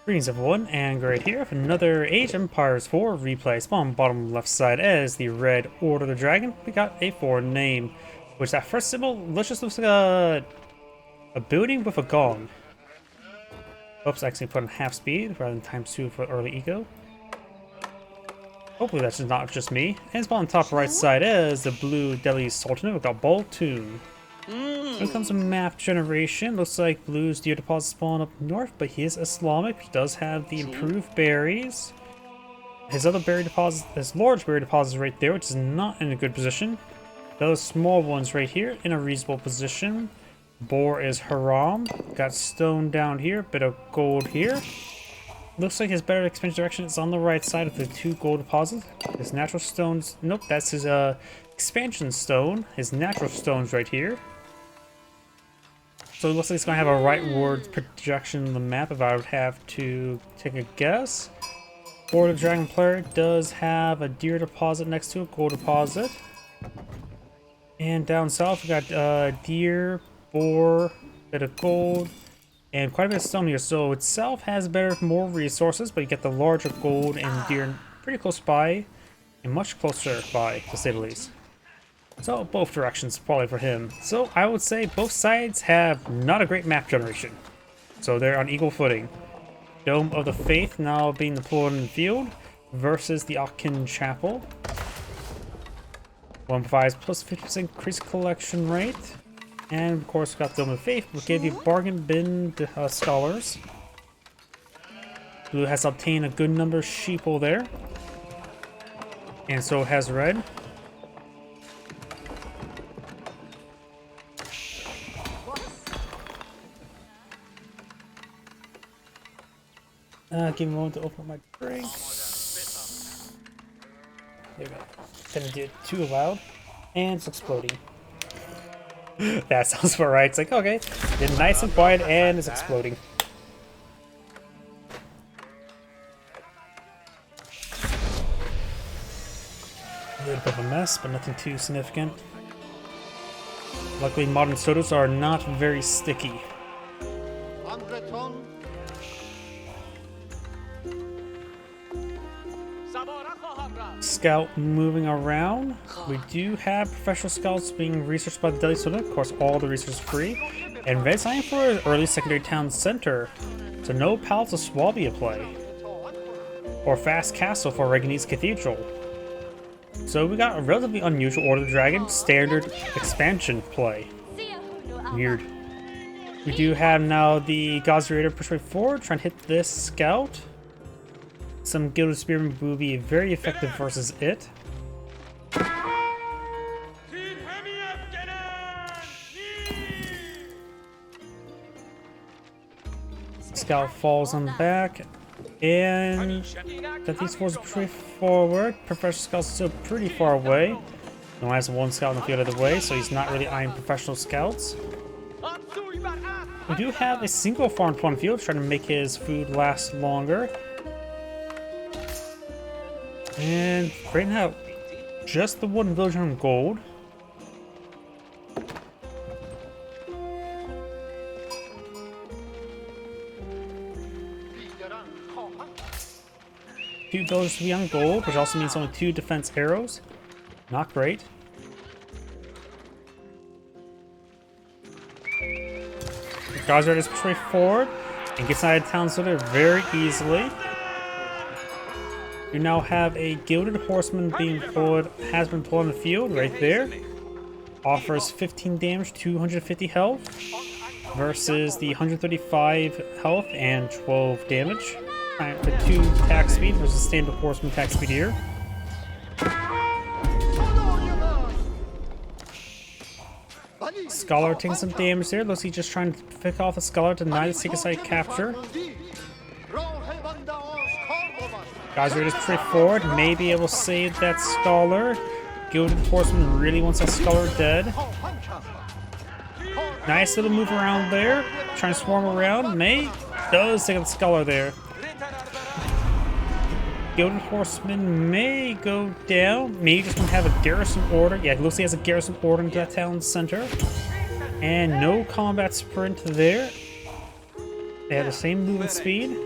Greetings everyone, and right here with another Age Empires 4 replay. Spawn bottom left side as the red Order of the Dragon. We got a foreign name, which that first symbol just looks like a building with a gong. Oops, actually put on half speed rather than ×2 for early eco. Hopefully that's not just me. And spawn top right side as the blue Delhi Sultanate. We've got Baltune. When it comes to map generation, looks like blue's deer deposit spawn up north, but he is Islamic. He does have the improved berries. His other berry deposit, his large berry deposit is right there, which is not in a good position. Those small ones right here in a reasonable position. Boar is haram. Got stone down here, bit of gold here. Looks like his better expansion direction is on the right side of the two gold deposits. His natural stones, nope, that's his expansion stone. His natural stones right here. So it looks like it's going to have a rightward projection on the map if I would have to take a guess. Order Dragon player does have a deer deposit next to a gold deposit. And down south we got deer, boar, bit of gold, and quite a bit of stone here. So itself has more resources, but you get the larger gold and deer pretty close by, and much closer by, to say the least. So both directions probably for him. So I would say both sides have not a great map generation. So they're on equal footing. Dome of the Faith now being deployed in the field versus the Akin Chapel. One provides plus 50% increased collection rate. And of course got Dome of the Faith, which gave you bargain bin scholars. Blue has obtained a good number of sheeple there. And so has red. Give me a moment to open my drink. There we go. Didn't do it too loud. And it's exploding. That sounds about right. It's like, okay. Did nice and quiet and it's exploding. A little bit of a mess, but nothing too significant. Luckily, modern sodas are not very sticky. Scout moving around. We do have professional scouts being researched by the Delhi Sultanate. Of course, all the research is free. And red sign for an early secondary town center. So no Palace of Swabia play. Or Fast Castle for Reganese Cathedral. So we got a relatively unusual Order of the Dragon standard expansion play. Weird. We do have now the Ghazi Raider push right forward, trying to hit this scout. Some Gilded Spearman will be very effective versus it. Scout falls on the back. And that these forces pretty forward. Professional Scout's still pretty far away. Only has one scout in the field of the way, so he's not really eyeing professional scouts. We do have a single farm on field trying to make his food last longer. And right now, just the one village on gold. Two villages to be on gold, which also means only 2 defense arrows. Not great. Ghazi is pushed forward and gets out of town center very easily. You now have a Gilded Horseman being deployed, has been deployed in the field right there. Offers 15 damage, 250 health versus the 135 health and 12 damage. For 2 attack speed versus standard horseman attack speed here. Scholar taking some damage there. Looks like he's just trying to pick off a scholar to deny the secret site capture. Guys, we're just straight forward. Maybe able to save that scholar. Gilded Horseman really wants that scholar dead. Nice little move around there. Trying to swarm around. May does take out the scholar there. Gilded Horseman may go down. May just want to have a garrison order. Yeah, it looks like he has a garrison order into that town center. And no combat sprint there. They have the same movement speed.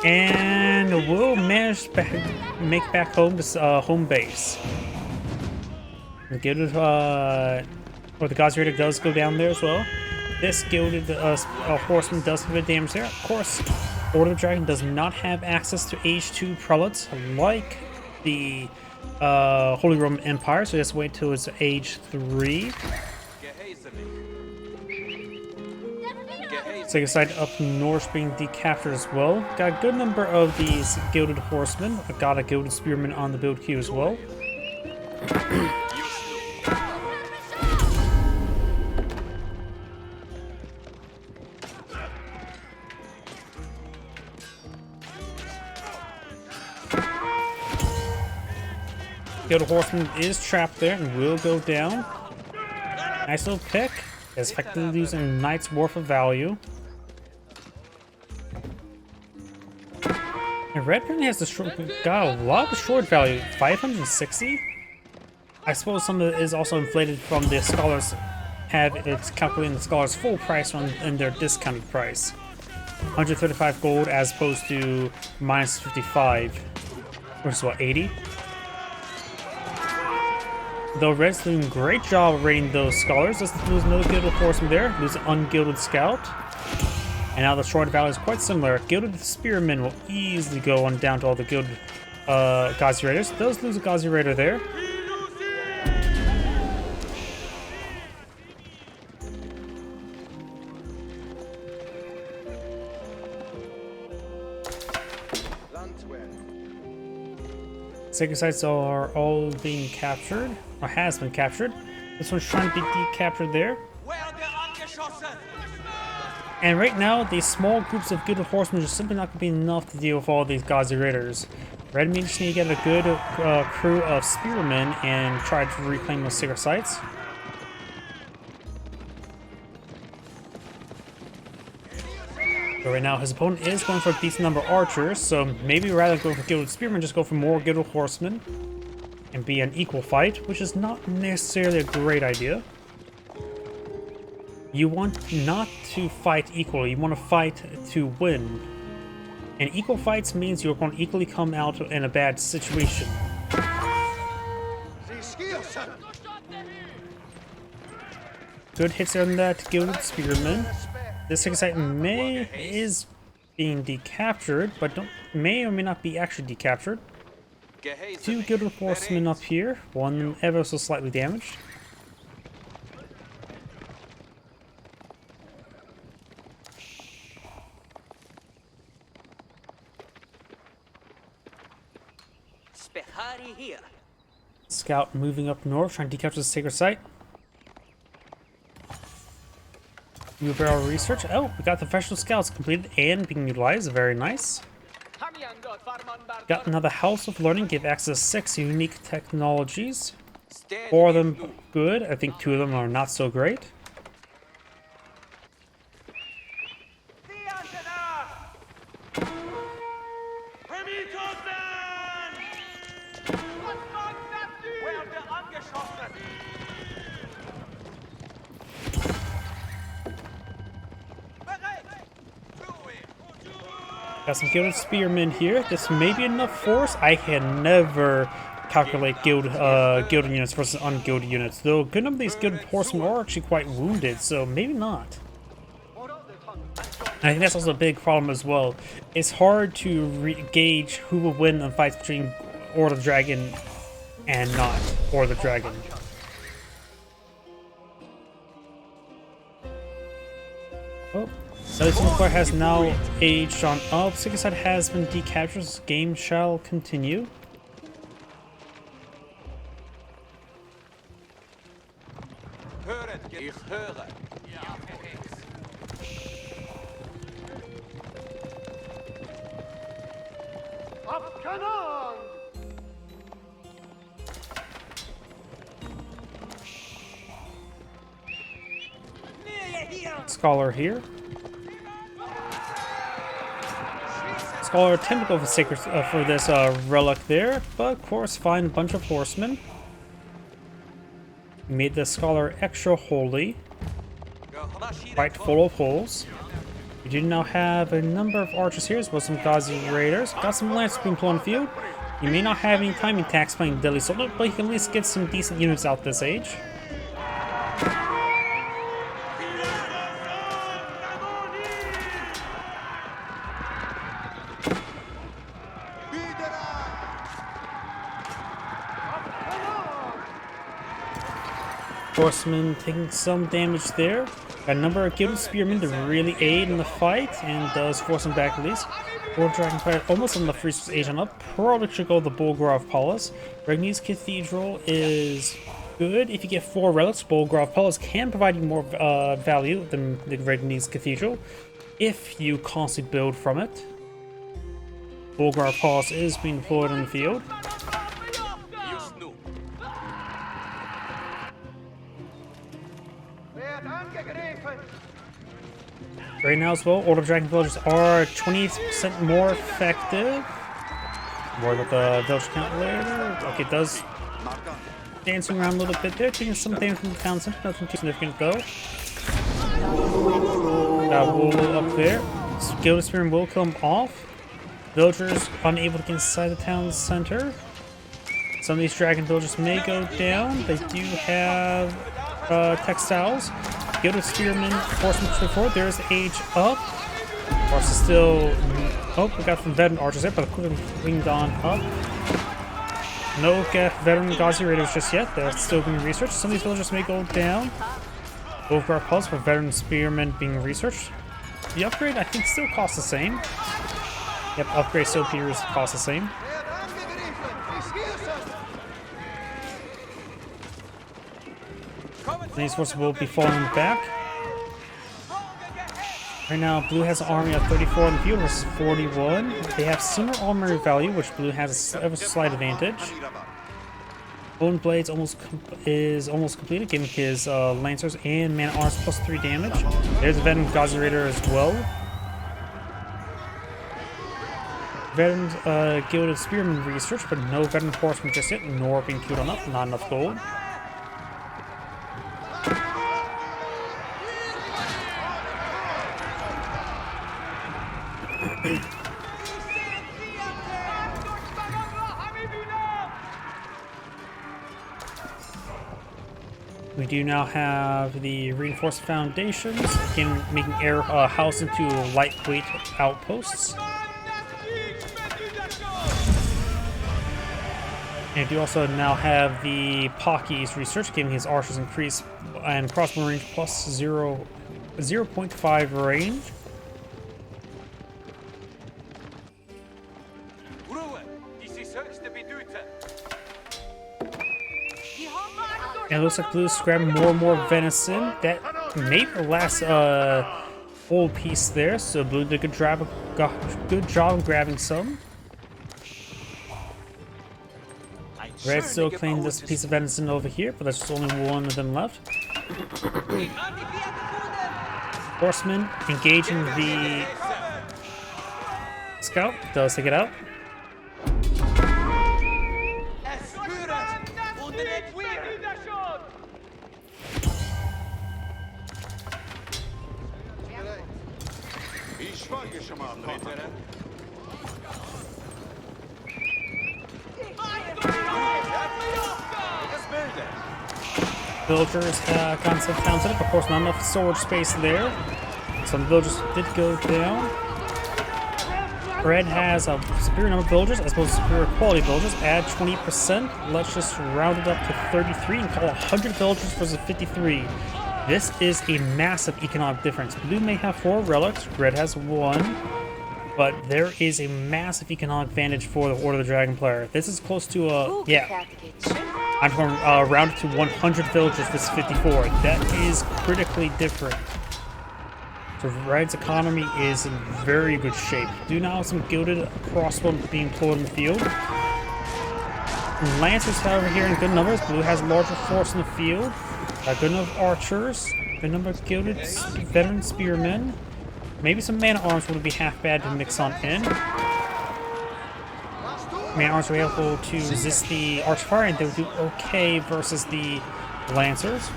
And we'll manage to make back home to home base. Gilded, or the Gazi Raider does go down there as well. This Gilded Horseman does have a bit of damage there. Of course, Lord of the Dragon does not have access to Age 2 prelates like the Holy Roman Empire, so just wait till it's Age 3. Second side up north being decaptured as well. Got a good number of these Gilded Horsemen. I got a Gilded Spearman on the build queue as well. Gilded Horseman is trapped there and will go down. Nice little pick. Is effectively losing a knight's worth of value. And Red Pin has got a lot of destroyed value. 560? I suppose some of it is also inflated from the scholars it's calculating the scholars' full price and their discounted price. 135 gold as opposed to minus 55. Which is what, 80? Though Red's doing a great job of raiding those scholars. Let's lose another Gilded Horseman there. Lose an Ungilded Scout. And now the destroyed value is quite similar. Gilded Spearmen will easily go on down to all the Gilded Gazi Raiders. Does lose a Gazi Raider there. Sacred sites are all being captured, or has been captured. This one's trying to be decaptured there. And right now, these small groups of Gilded Horsemen are simply not going to be enough to deal with all these Gazi Raiders. Red means just need to get a good crew of Spearmen and try to reclaim those sacred sites. But right now, his opponent is going for a decent number of archers, so maybe rather than go for Gilded Spearmen, just go for more Gilded Horsemen and be an equal fight, which is not necessarily a great idea. You want not to fight equally, you want to fight to win. And equal fights means you're going to equally come out in a bad situation. Good hits on that Gilded Spearman. This second site is being decaptured, but may or may not be actually decaptured. Two Gilded Horsemen up here, one ever so slightly damaged. Scout moving up north, trying to decapture the sacred site. New barrel research. Oh, we got the professional scouts completed and being utilized. Very nice. Got another house of learning. Give access to 6 unique technologies. 4 of them good. I think 2 of them are not so great. Got some Gilded Spearmen here. This may be enough force. I can never calculate gilded units versus ungilded units, though a good number of these Gilded Horsemen are actually quite wounded, so maybe not. And I think that's also a big problem as well. It's hard to gauge who will win in fights between Lord of the Dragon and not Lord of the Dragon. Oh. So this player has now aged on up. Second side has been decaptured. This game shall continue. Scholar here. Scholar typical for sacred for this relic there, but of course find a bunch of horsemen. Made the scholar extra holy, right full of holes. We do now have a number of archers here, as well as some Ghazi raiders. Got some lancers being put on the field. You may not have any timing attacks playing Deadly Soldier, but you can at least get some decent units out this age. Horsemen taking some damage there. Got a number of gilded spearmen to really aid in the fight, and does force them back at least. Lord Dragon Player almost on the Freeze's Agent up. Probably should go the Bolgraf Palace. Regni's Cathedral is good. If you get 4 relics, Bolgraf Palace can provide you more value than the Regni's Cathedral if you constantly build from it. Bolgraf Palace is being deployed on the field. Right now as well, Order of Dragon villagers are 20% more effective. More about the village count later. Okay, it does dancing around a little bit there, taking some damage from the town center, nothing too significant though. Wool up there. Gilded Spearman will come off. Villagers unable to get inside the town center. Some of these dragon villagers may go down. They do have textiles. Gilded Spearmen, Horsemen forward. There's Age up. Horse is still. Oh, we got some veteran archers there, but quickly winged on up. No veteran Ghazi raiders just yet. That's still being researched. Some of these villagers may go down. Over our pulse for veteran spearmen being researched. The upgrade, I think, still costs the same. Yep, upgrade still appears to cost the same. These forces will be falling back. Right now, blue has an army of 34 in the field versus 41. They have similar armor value, which blue has a slight advantage. Bone Blades is almost completed, giving his Lancers and Man Arms plus 3 damage. There's a Veteran Ghazi Raider as well. Veteran Gilded Spearman research, but no Veteran Horseman just yet, nor being queued on up, not enough gold. We do now have the reinforced foundations, again making air house into lightweight outposts. And we do also now have the Pocky's research, giving his archers increase and crossbow range plus 0.5 range. And it looks like Blue's grabbing more and more venison. That may be the last old piece there, so Blue did a good job of grabbing some. Red still claimed this piece of venison over here, but there's just only one of them left. Horseman engaging the scout, does take it out. Villagers concept found set up, of course not enough sword space there. Some villagers did go down. Red has a superior number of villagers as well as superior quality villagers. Add 20%. Let's just round it up to 33 and call 100 villagers versus 53. This is a massive economic difference. Blue may have 4 relics, red has 1, but there is a massive economic advantage for the Order of the Dragon player. This is close to I'm going to round it to 100 villagers versus 54. That is critically different. So Red's economy is in very good shape. Do now have some gilded crossbow being pulled in the field. Lancers, however, here in good numbers. Blue has a larger force in the field. A good number of archers. Good number of gilded veteran spearmen. Maybe some man-at-arms would be half bad to mix on in. Man-at-arms are able to resist the archfire, and they'll do okay versus the Lancers.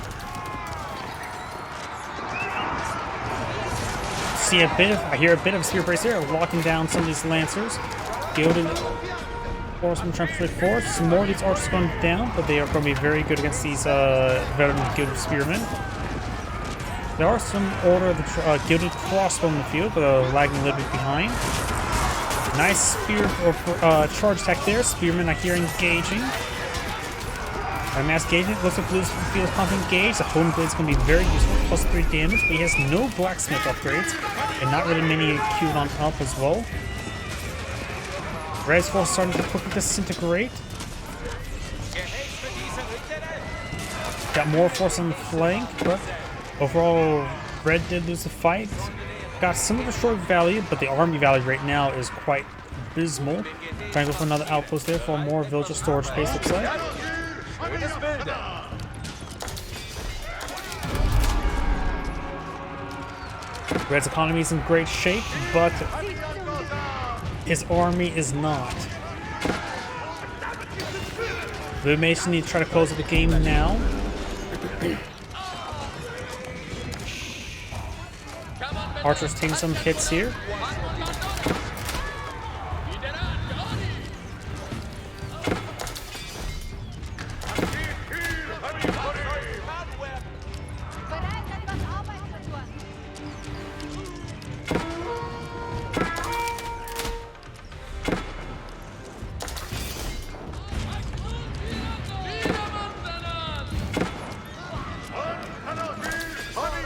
see I hear a bit of spear brace here, locking down some of these lancers. Gilded horsemen trying to push forward. Some more of these archers going down, but they are going to be very good against these veteran gilded spearmen. There are some order of the gilded crossbow in the field, but lagging a little bit behind. Nice spear or charge attack there. Spearmen I hear engaging. Mass engagement. Looks like Blue's field pump engaged. The home blade is going to be very useful. Plus 3 damage. But he has no blacksmith upgrades. And not really many queued on up as well. Red's force starting to quickly disintegrate. Got more force on the flank. But overall, Red did lose the fight. Got some of the short value. But the army value right now is quite abysmal. Trying to go for another outpost there for more villager storage space, looks like. Red's economy is in great shape, but his army is not. Blue Mason need to try to close the game now. Archer's taking some hits here.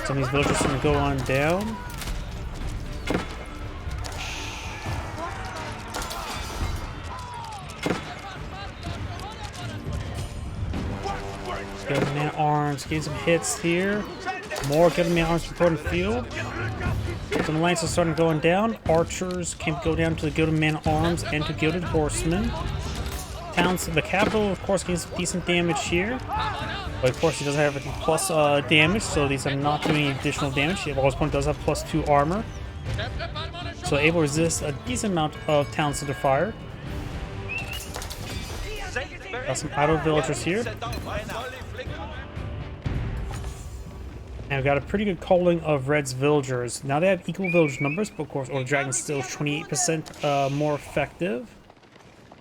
Some of these villagers are going to go on down. Gilded man arms, getting some hits here. More gilded man arms supporting the field. Some lancers starting going down. Archers can go down to the gilded man arms and to gilded horsemen. Towns, the capital, of course, getting some decent damage here. But of course, he doesn't have everything plus damage, so these are not doing any additional damage. While his opponent does have plus 2 armor, so able to resist a decent amount of town center fire. Got some idle villagers here. And we've got a pretty good culling of Red's villagers. Now they have equal village numbers, but of course, Order Dragon still is 28% more effective.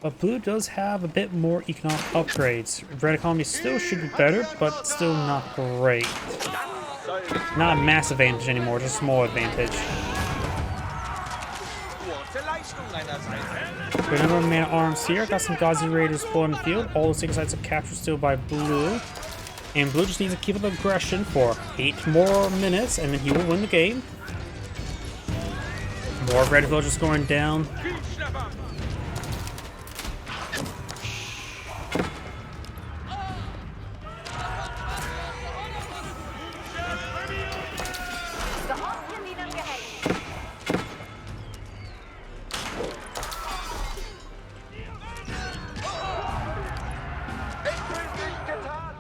But Blue does have a bit more economic upgrades. Red economy still should be better, but still not great. Not a massive advantage anymore, just a small advantage. Good number of man arms here. Got some Ghazi Raiders blowing the field. All the single sites are captured still by Blue. And Blue just needs to keep up aggression for 8 more minutes, and then he will win the game. More Red villagers going down.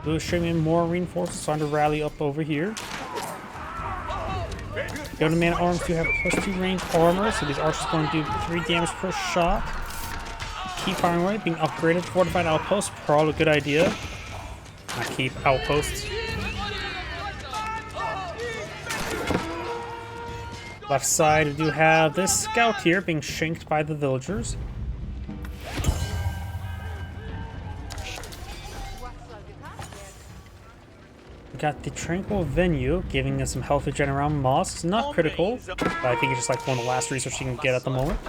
Blue is streaming more reinforcements, trying to rally up over here. Gilded man arms do have plus 2 ranged armor, so these archers are going to do 3 damage per shot. Keep firing away, being upgraded. Fortified outposts, probably a good idea. Not keep outposts. Left side, we do have this scout here being shanked by the villagers. Got the Tranquil Venue, giving us some health regen around Moss. It's not critical, but I think it's just like one of the last resources you can get at the moment.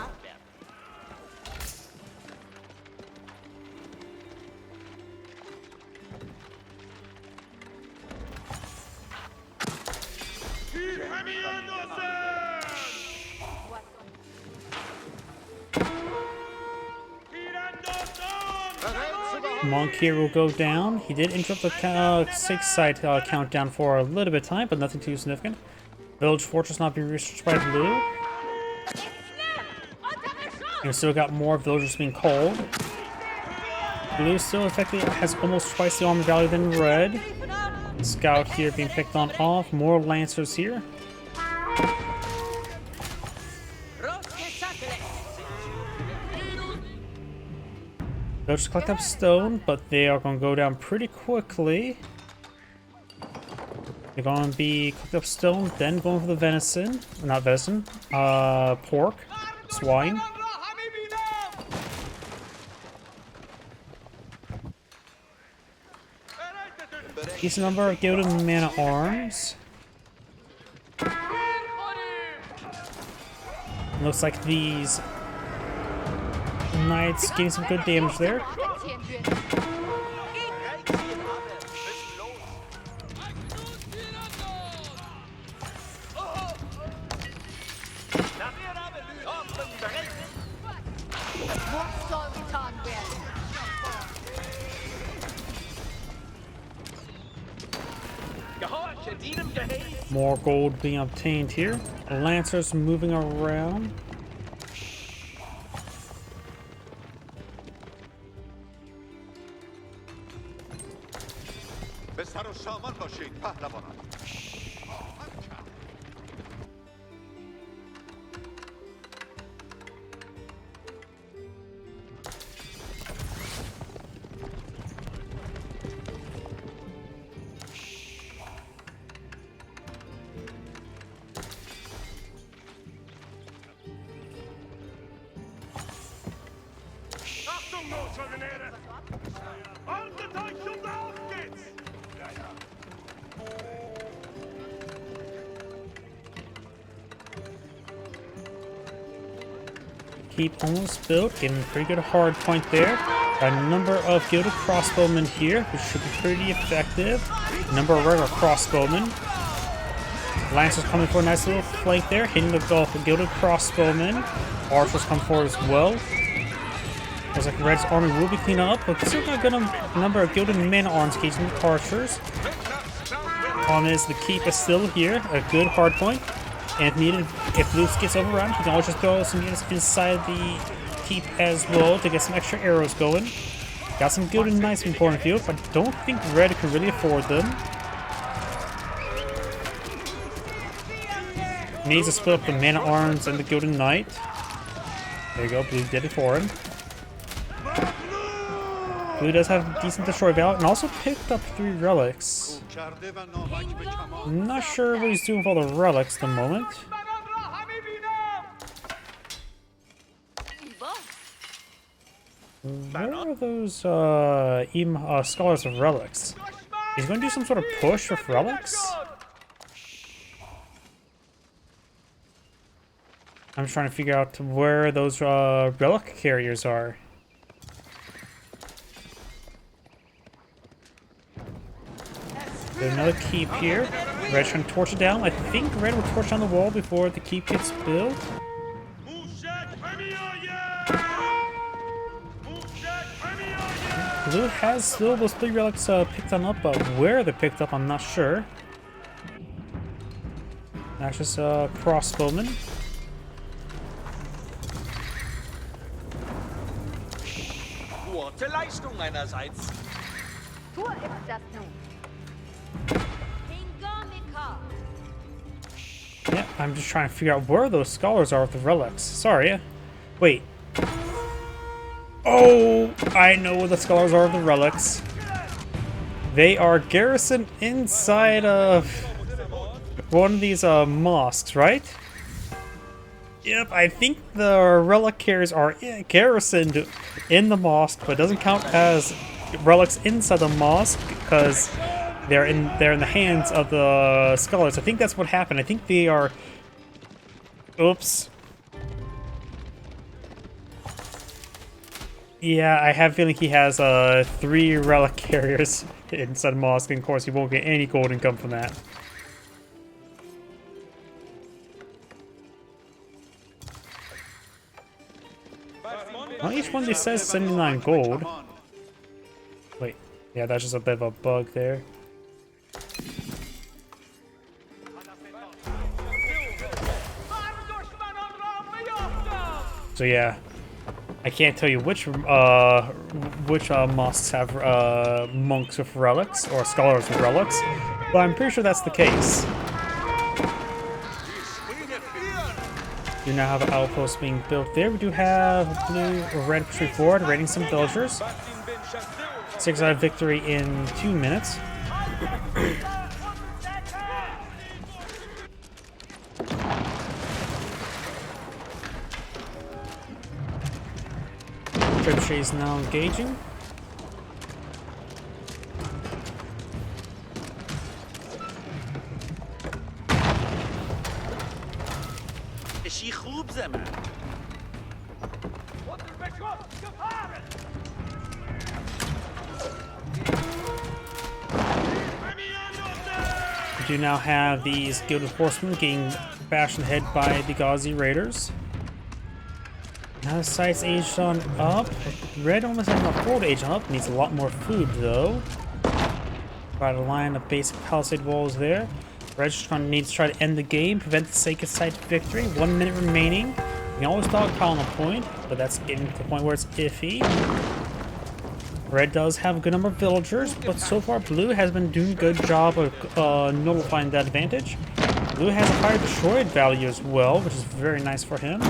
Monk here will go down. He did interrupt the 6 side countdown for a little bit of time, but nothing too significant. Village Fortress not being researched by Blue. And we still got more villagers being called. Blue still effectively has almost twice the armor value than Red. Scout here being picked on off. More Lancers here. They'll just collect up stone, but they are going to go down pretty quickly. They're going to be cooked up stone, then going for the venison. Not venison. Pork. Swine. Decent number of gilded man-at-arms. Looks like these knights getting some good damage there. More gold being obtained here. Lancers moving around. Keep almost built, getting a pretty good hard point there. A number of gilded crossbowmen here, which should be pretty effective. A number of regular crossbowmen. Lancers coming for a nice little flank there, hitting the gilded crossbowmen. Archers come forward as well. Looks like Red's army will be cleaned up, but still got a good number of gilded man-at-arms engaging the archers. Problem is, the keep is still here, a good hard point. And if needed, if Luce gets overrun, he can always just throw some units inside the keep as well to get some extra arrows going. Got some gilded knights in the field, but I don't think Red can really afford them. Needs to split up the man-at-arms and the gilded knight. There you go, Blue did it for him. Blue does have decent destroy value and also picked up 3 relics. I'm not sure what he's doing with all the relics at the moment. Where are those scholars of relics? He's going to do some sort of push with relics? I'm just trying to figure out where those relic carriers are. There's another keep here. Red's trying to torch it down. I think Red will torch down the wall before the keep gets built. Blue has still those 3 relics picked on up, but where they're picked up, I'm not sure. That's just a crossbowman. Gute Leistung meinerseits. Yeah, I'm just trying to figure out where those scholars are with the relics. Sorry. Wait. Oh, I know where the scholars are of the relics. They are garrisoned inside of one of these mosques, right? Yep, I think the relic carriers are garrisoned in the mosque, but it doesn't count as relics inside the mosque because they're in the hands of the scholars. I think that's what happened. I think they are. Oops. Yeah, I have a feeling he has 3 relic carriers inside the mosque, and of course he won't get any gold income from that. Well, each one they says 79 gold. Wait, yeah, that's just a bit of a bug there. So yeah, I can't tell you which mosques have monks with relics or scholars with relics, but I'm pretty sure that's the case. We now have an outpost being built there. We do have blue or red pushing forward, raiding some villagers. 6-out victory in 2 minutes. Trebuchet is now engaging. شي خوب زمان. We do now have these Gilded Horsemen getting bashed in the head by the Ghazi Raiders. Now the site's aged on up. Red almost has enough gold to age on up. Needs a lot more food though. Got a line of basic palisade walls there. Red just needs to try to end the game, prevent the Sacred Site victory. 1 minute remaining. You can always dogpile on a point, but that's getting to the point where it's iffy. Red does have a good number of villagers, but so far Blue has been doing a good job of nullifying that advantage. Blue has a higher destroyed value as well, which is very nice for him.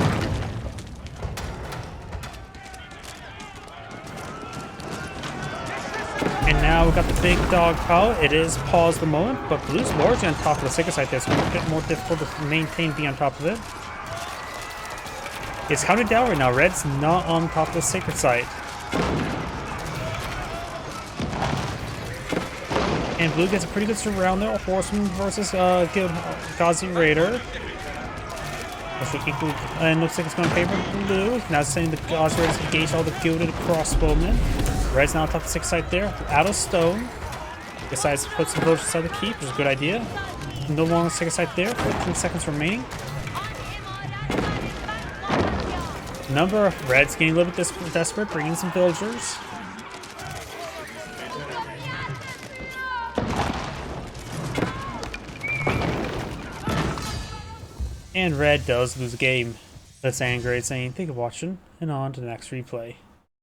And now we've got the big dog pile. It is paused the moment, but Blue's largely on top of the Sacred Site there, so it's a bit more difficult to maintain being on top of it. It's counted down right now. Red's not on top of the Sacred Site. And Blue gets a pretty good surround there. Horseman versus Ghazi Raider. And looks like it's going to favor Blue. Now sending the Ghazi Raiders to engage all the gilded crossbowmen. Red's now on top of the Sacred Site there. Out of stone. Decides to put some villagers inside the keep, which is a good idea. No longer Sacred Site there. 15 seconds remaining. Number of Reds getting a little bit desperate, bringing some villagers. And Red does lose the game. That's Angry saying, thank you for watching, and on to the next replay.